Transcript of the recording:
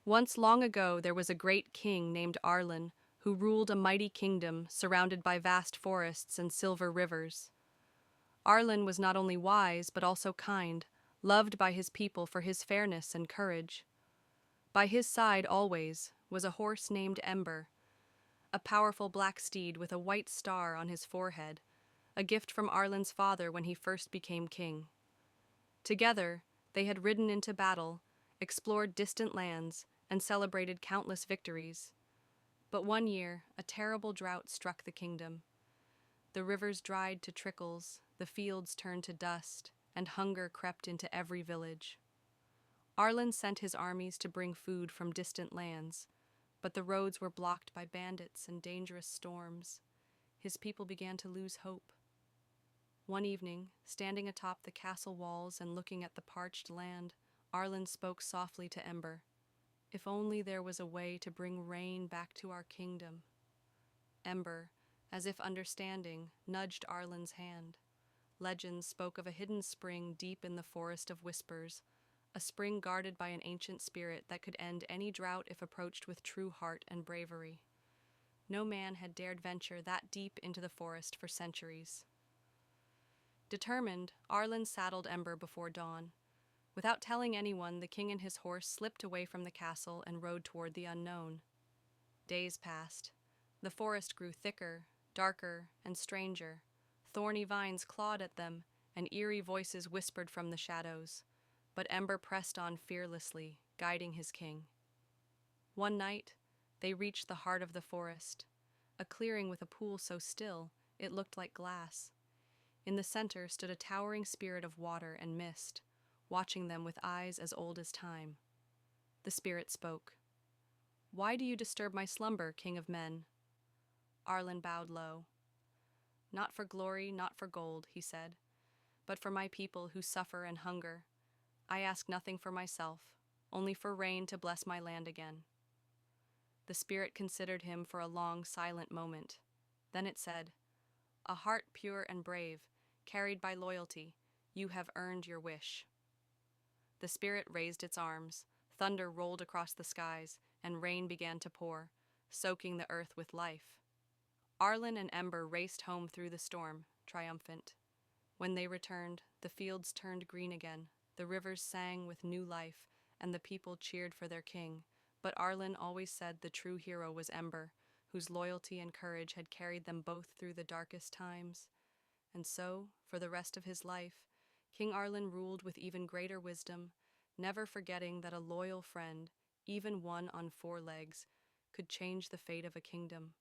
Once long ago there was a great king named Arlen, who ruled a mighty kingdom surrounded by vast forests and silver rivers. Arlen was not only wise but also kind, loved by his people for his fairness and courage. By his side always was a horse named Ember, a powerful black steed with a white star on his forehead, a gift from Arlen's father when he first became king. Together, they had ridden into battle, explored distant lands, and celebrated countless victories. But one year, a terrible drought struck the kingdom. The rivers dried to trickles, the fields turned to dust, and hunger crept into every village. Arlen sent his armies to bring food from distant lands, but the roads were blocked by bandits and dangerous storms. His people began to lose hope. One evening, standing atop the castle walls and looking at the parched land, Arlen spoke softly to Ember. If only there was a way to bring rain back to our kingdom. Ember, as if understanding, nudged Arlen's hand. Legends spoke of a hidden spring deep in the forest of whispers, a spring guarded by an ancient spirit that could end any drought if approached with true heart and bravery. No man had dared venture that deep into the forest for centuries. Determined, Arlen saddled Ember before dawn. Without telling anyone, the king and his horse slipped away from the castle and rode toward the unknown. Days passed. The forest grew thicker, darker, and stranger. Thorny vines clawed at them, and eerie voices whispered from the shadows. But Ember pressed on fearlessly, guiding his king. One night, they reached the heart of the forest, a clearing with a pool so still it looked like glass. In the center stood a towering spirit of water and mist, watching them with eyes as old as time. The spirit spoke. "Why do you disturb my slumber, king of men?" Arlen bowed low. "Not for glory, not for gold," he said, "but for my people who suffer and hunger. I ask nothing for myself, only for rain to bless my land again." The spirit considered him for a long, silent moment. Then it said, "A heart pure and brave, carried by loyalty, you have earned your wish." The spirit raised its arms, thunder rolled across the skies, and rain began to pour, soaking the earth with life. Arlen and Ember raced home through the storm, triumphant. When they returned, the fields turned green again, the rivers sang with new life, and the people cheered for their king. But Arlen always said the true hero was Ember, whose loyalty and courage had carried them both through the darkest times. And so, for the rest of his life, King Arlen ruled with even greater wisdom, never forgetting that a loyal friend, even one on four legs, could change the fate of a kingdom.